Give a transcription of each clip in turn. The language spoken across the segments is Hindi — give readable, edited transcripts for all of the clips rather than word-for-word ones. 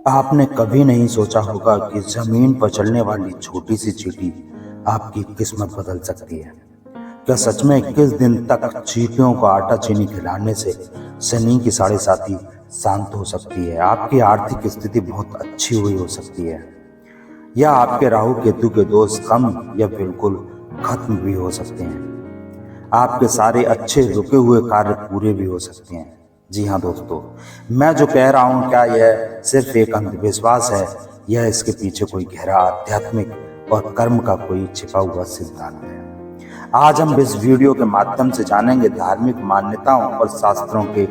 आपने कभी नहीं सोचा होगा कि जमीन पर चलने वाली छोटी सी चींटी आपकी किस्मत बदल सकती है। क्या सच में किस दिन तक चींटियों को आटा चीनी खिलाने से शनि की साढ़े साथी शांत हो सकती है, आपकी आर्थिक स्थिति बहुत अच्छी हुई हो सकती है, या आपके राहु केतु के दोष कम या बिल्कुल खत्म भी हो सकते हैं। आपके सारे अच्छे रुके हुए कार्य पूरे भी हो सकते हैं। जी हाँ दोस्तों, मैं जो कह रहा हूँ क्या यह सिर्फ एक अंधविश्वास है या इसके पीछे कोई गहरा आध्यात्मिक और कर्म का कोई छिपा हुआ सिद्धांत है। आज हम इस वीडियो के माध्यम से जानेंगे धार्मिक मान्यताओं और शास्त्रों के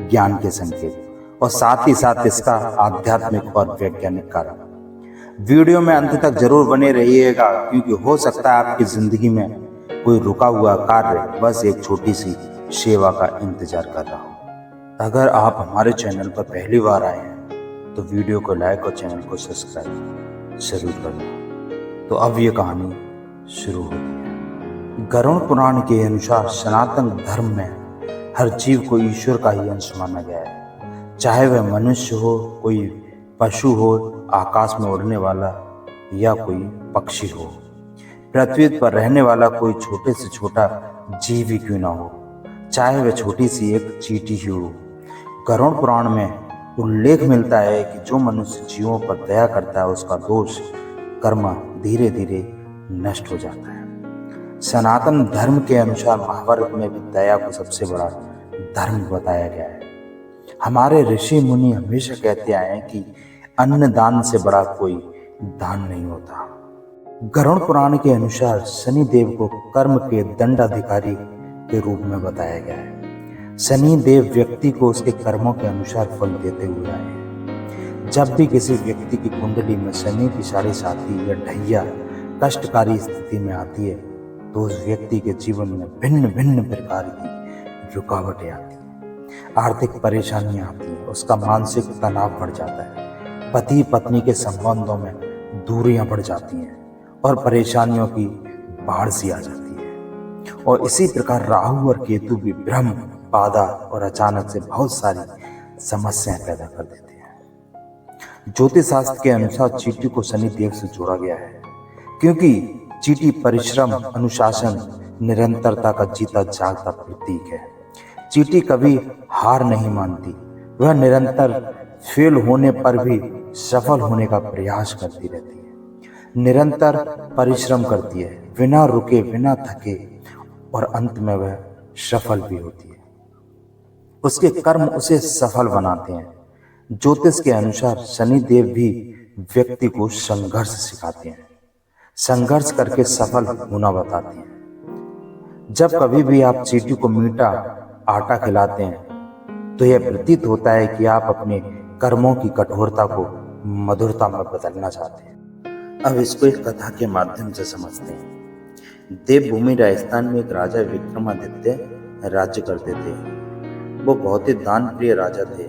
ज्ञान के संकेत और साथ ही साथ इसका आध्यात्मिक और वैज्ञानिक कारण। वीडियो में अंत तक जरूर बने रहिएगा, क्योंकि हो सकता है आपकी जिंदगी में कोई रुका हुआ कार्य बस एक छोटी सी सेवा का इंतजार कर रहा हो। अगर आप हमारे चैनल पर पहली बार आए हैं तो वीडियो को लाइक और चैनल को सब्सक्राइब जरूर करना। तो अब ये कहानी शुरू होती है। गरुड़ पुराण के अनुसार सनातन धर्म में हर जीव को ईश्वर का ही अंश माना गया है, चाहे वह मनुष्य हो, कोई पशु हो, आकाश में उड़ने वाला या कोई पक्षी हो, पृथ्वी पर रहने वाला कोई छोटे से छोटा जीव ही क्यों ना हो, चाहे वह छोटी सी एक चींटी ही हो। गरुड़ पुराण में उल्लेख मिलता है कि जो मनुष्य जीवों पर दया करता है उसका दोष कर्म धीरे धीरे नष्ट हो जाता है। सनातन धर्म के अनुसार महाभारत में भी दया को सबसे बड़ा धर्म बताया गया है। हमारे ऋषि मुनि हमेशा कहते आए हैं कि अन्न दान से बड़ा कोई दान नहीं होता। गरुड़ पुराण के अनुसार शनि देव को कर्म के दंडाधिकारी के रूप में बताया गया है। शनि देव व्यक्ति को उसके कर्मों के अनुसार फल देते हुए आए हैं। जब भी किसी व्यक्ति की कुंडली में शनि की साढ़े साथी या ढैया कष्टकारी स्थिति में आती है तो उस व्यक्ति के जीवन में भिन्न भिन्न प्रकार की रुकावटें आती हैं, आर्थिक परेशानियां आती हैं, उसका मानसिक तनाव बढ़ जाता है, पति पत्नी के संबंधों में दूरियां बढ़ जाती हैं और परेशानियों की बाढ़ सी आ जाती है। और इसी प्रकार राहु और केतु भी भ्रम, बाधा और अचानक से बहुत सारी समस्याएं पैदा कर देते हैं। ज्योतिष शास्त्र के अनुसार चींटी को शनि देव से जोड़ा गया है, क्योंकि चींटी परिश्रम, अनुशासन, निरंतरता का जीता जागता प्रतीक है। चींटी कभी हार नहीं मानती, वह निरंतर फेल होने पर भी सफल होने का प्रयास करती रहती है, निरंतर परिश्रम करती है, बिना रुके, बिना थके, और अंत में वह सफल भी होती है। उसके कर्म उसे सफल बनाते हैं। ज्योतिष के अनुसार शनि देव भी व्यक्ति को संघर्ष सिखाते हैं, संघर्ष करके सफल होना बताते हैं। जब कभी भी आप चींटी को मीठा आटा खिलाते हैं तो यह प्रतीत होता है कि आप अपने कर्मों की कठोरता को मधुरता में बदलना चाहते हैं। अब इसको एक कथा के माध्यम से समझते हैं। देवभूमि राजस्थान में एक राजा विक्रमादित्य राज्य करते थे। वो बहुत ही दान प्रिय राजा थे।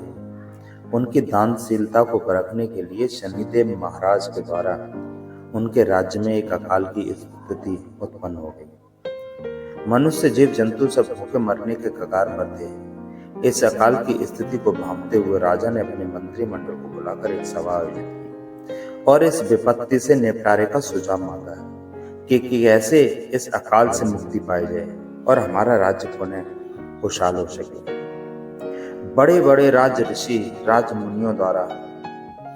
उनकी दानशीलता को परखने के लिए शनिदेव महाराज के द्वारा उनके राज्य में एक अकाल की स्थिति उत्पन्न हो गई। मनुष्य, जीव जंतु सब भूखे मरने के कगार पर थे। इस अकाल की स्थिति को भांपते हुए राजा ने अपने मंत्रिमंडल को बुलाकर एक सभा आयोजित की और इस विपत्ति से निपटारे का सुझाव मांगा कि कैसे इस अकाल से मुक्ति पाई जाए और हमारा राज्य पुनः खुशहाल हो सके। बड़े बड़े राज ऋषि, राज मुनियों द्वारा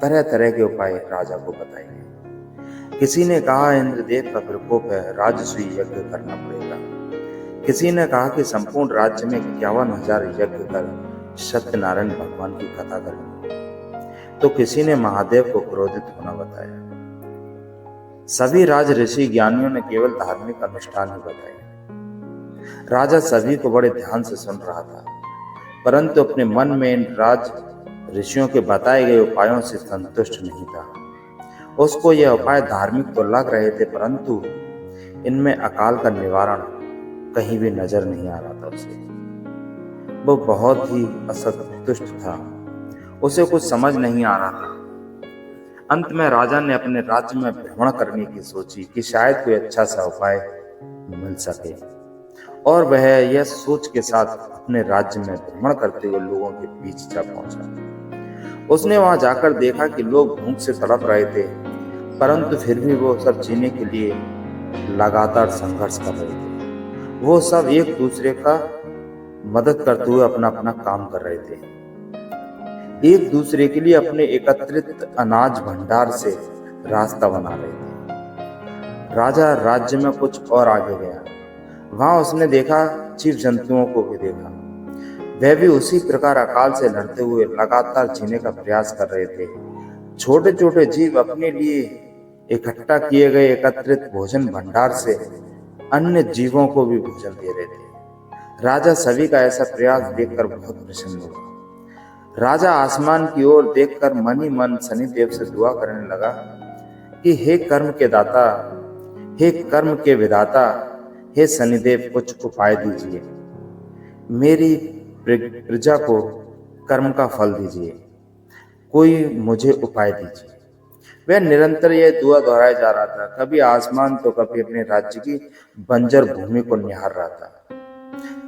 तरह तरह के उपाय राजा को बताए गए। किसी ने कहा इंद्रदेव का प्रकोप है, राजसूय यज्ञ करना पड़ेगा। किसी ने कहा कि संपूर्ण राज्य में 51,000 यज्ञ कर सत्यनारायण भगवान की कथा करनी। तो किसी ने महादेव को क्रोधित होना बताया। सभी राज ऋषि ज्ञानियों ने केवल धार्मिक अनुष्ठान ही बताए। राजा सभी को बड़े ध्यान से सुन रहा था, परंतु अपने मन में इन राज ऋषियों के बताए गए उपायों से संतुष्ट नहीं था। उसको यह उपाय धार्मिक तो लग रहे थे, परंतु इनमें अकाल का निवारण कहीं भी नजर नहीं आ रहा था उसे। वो बहुत ही असंतुष्ट था, उसे कुछ समझ नहीं आ रहा था। अंत में राजा ने अपने राज्य में भ्रमण करने की सोची कि शायद कोई अच्छा सा उपाय मिल सके, और वह यह सोच के साथ अपने राज्य में भ्रमण करते हुए लोगों के बीच जा पहुंचा। उसने वहां जाकर देखा कि लोग भूख से तड़प रहे थे, परंतु फिर भी वो सब जीने के लिए लगातार संघर्ष कर रहे थे। वो सब एक दूसरे का मदद करते हुए अपना अपना काम कर रहे थे, एक दूसरे के लिए अपने एकत्रित अनाज भंडार से रास्ता बना रहे थे। राजा राज्य में कुछ और आगे गया। वहां उसने देखा जीव जंतुओं को भी देखा। वह भी उसी प्रकार अकाल से लड़ते हुए लगातार जीने का प्रयास कर रहे थे। छोटे छोटे जीव अपने लिए इकट्ठा किए गए एकत्रित भोजन भंडार से अन्य जीवों को भी भोजन दे रहे थे। राजा सभी का ऐसा प्रयास देखकर बहुत प्रसन्न हुआ। राजा आसमान की ओर देखकर मन ही मन शनिदेव से दुआ करने लगा कि हे कर्म के दाता, हे कर्म के विधाता, हे शनिदेव, कुछ उपाय दीजिए। मेरी प्रजा को कर्म का फल दीजिए, कोई मुझे उपाय दीजिए। वह निरंतर यह दुआ दोहराया जा रहा था। कभी आसमान तो कभी अपने राज्य की बंजर भूमि को निहार रहा था।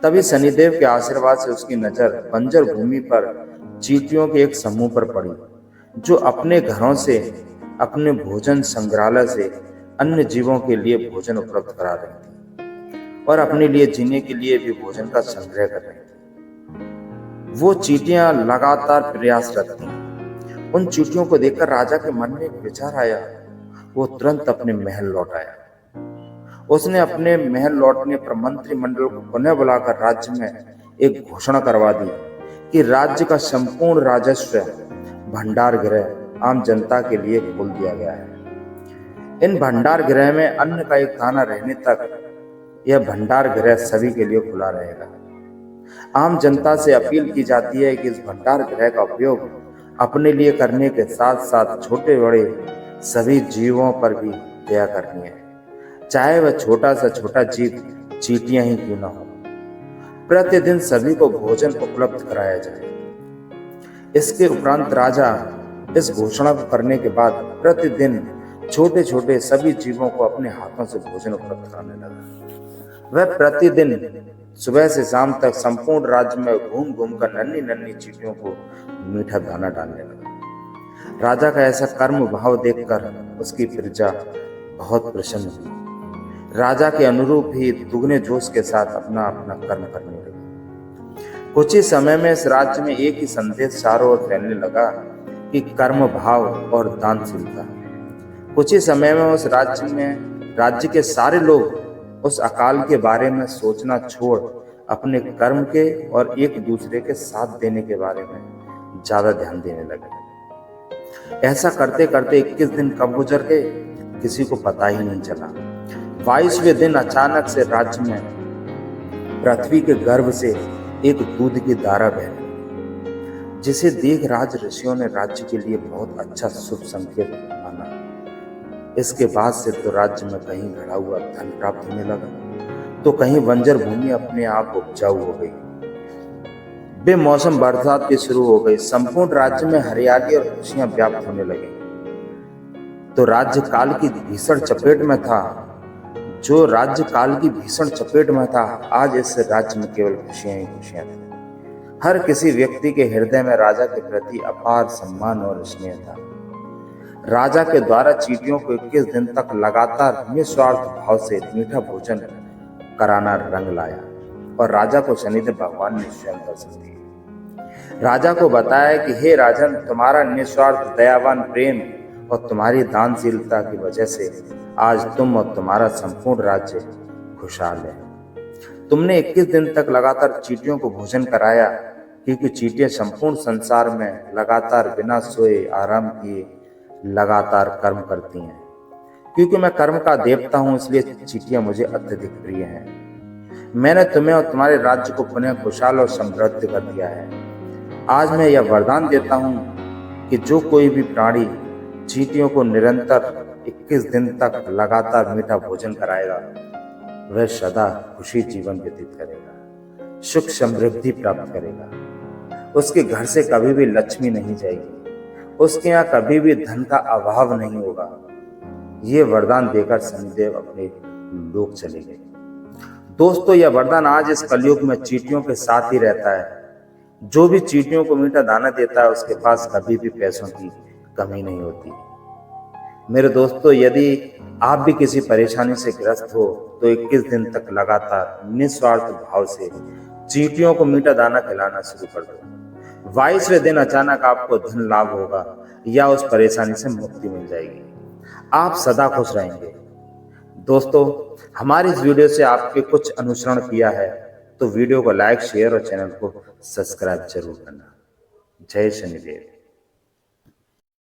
तभी शनिदेव के आशीर्वाद से उसकी नजर बंजर भूमि पर चींटियों के एक समूह पर पड़ी, जो अपने घरों से, अपने भोजन संग्रहालय से अन्य जीवों के लिए भोजन उपलब्ध करा रही थी और अपने लिए जीने के लिए भी भोजन का संग्रह कर रही थी। वो चींटियां लगातार प्रयासरत थीं। उन चींटियों को देखकर राजा के मन में एक विचार आया। वो तुरंत अपने महल लौट आया। उसने अपने महल लौटने पर मंत्रिमंडल को पुनः बुलाकर राज्य में एक घोषणा करवा दी कि राज्य का संपूर्ण राजस्व भंडार गृह आम जनता के लिए खोल दिया गया है। इन भंडार गृह में अन्न का एक दाना रहने तक यह भंडार गृह सभी के लिए खुला रहेगा। आम जनता से अपील की जाती है कि इस भंडार गृह का उपयोग अपने लिए करने के साथ साथ छोटे बड़े सभी जीवों पर भी दया करनी है, चाहे वह छोटा से छोटा जीव चींटियां ही क्यों ना हो। प्रतिदिन सभी को भोजन उपलब्ध कराया जाए। इसके उपरांत राजा इस घोषणा को करने के बाद प्रतिदिन छोटे छोटे सभी जीवों को अपने हाथों से भोजन उपलब्ध कराने लगा। वह प्रतिदिन सुबह से शाम तक संपूर्ण राज्य में घूम घूम कर नन्ही नन्ही चींटियों को मीठा दाना डालने लगा। राजा का ऐसा कर्म भाव देखकर उसकी प्रजा बहुत प्रसन्न हुई। राजा के अनुरूप ही दुगने जोश के साथ अपना अपना कर्म करने लगे। कुछ ही समय में इस राज्य में एक ही संदेश चारों ओर फैलने लगा कि कर्म भाव और दानशीलता। कुछ ही समय में उस राज्य के सारे लोग उस अकाल के बारे में सोचना छोड़ अपने कर्म के और एक दूसरे के साथ देने के बारे में ज्यादा ध्यान देने लगे। ऐसा करते करते 21 दिन कब गुजर गए किसी को पता ही नहीं चला। 22वें दिन अचानक से राज्य में पृथ्वी के गर्भ से एक दूध की धारा बह गई, जिसे देख राज ऋषियों ने राज्य के लिए बहुत अच्छा शुभ संकेत माना। इसके बाद से तो राज्य में कहीं घड़ा हुआ धन प्राप्त होने लगा, तो कहीं बंजर भूमि अपने आप उपजाऊ हो गई। बेमौसम बरसात भी शुरू हो गई। संपूर्ण राज्य में हरियाली और खुशियां व्याप्त होने लगी। तो राज्य काल की भीषण चपेट में था, जो राज्य काल की भीषण चपेट में था, आज इस राज्य में केवल खुशियां ही खुशियां थी। हर किसी व्यक्ति के हृदय में राजा के प्रति अपार सम्मान और स्नेह था। राजा के द्वारा चींटियों को 21 दिन तक लगातार निस्वार्थ भाव से मीठा भोजन कराना रंग लाया और राजा को शनिदेव भगवान ने स्वयं दर्शन दिए। राजा को बताया कि हे राजन, तुम्हारा निस्वार्थ दयावान प्रेम और तुम्हारी दानशीलता की वजह से आज तुम और तुम्हारा संपूर्ण राज्य खुशहाल है। तुमने 21 दिन तक लगातार चींटियों को भोजन कराया, क्योंकि चींटियां संपूर्ण संसार में लगातार बिना सोए आराम किए लगातार कर्म करती हैं। क्योंकि मैं कर्म का देवता हूं, इसलिए चींटियां मुझे अत्यधिक प्रिय हैं। मैंने तुम्हें और तुम्हारे राज्य को पुनः खुशहाल और समृद्ध कर दिया है। आज मैं यह वरदान देता हूं कि जो कोई भी प्राणी चींटियों को निरंतर 21 दिन तक लगातार मीठा भोजन कराएगा, वह सदा खुशी जीवन व्यतीत करेगा, सुख समृद्धि प्राप्त करेगा। उसके घर से कभी भी लक्ष्मी नहीं जाएगी, उसके यहाँ कभी भी धन का अभाव नहीं होगा। ये वरदान देकर शनिदेव अपने लोक चले गए। दोस्तों, यह वरदान आज इस कलयुग में चींटियों के साथ ही रहता है। जो भी चींटियों को मीठा दाना देता है उसके पास कभी भी पैसों की कमी नहीं होती। मेरे दोस्तों, यदि आप भी किसी परेशानी से ग्रस्त हो तो 21 दिन तक लगातार निस्वार्थ भाव से चींटियों को मीठा दाना खिलाना शुरू कर दो। 22वें दिन अचानक आपको धन लाभ होगा या उस परेशानी से मुक्ति मिल जाएगी। आप सदा खुश रहेंगे। दोस्तों, हमारी इस वीडियो से आपके कुछ अनुसरण किया है तो वीडियो को लाइक, शेयर और चैनल को सब्सक्राइब जरूर करना। जय शनिदेव।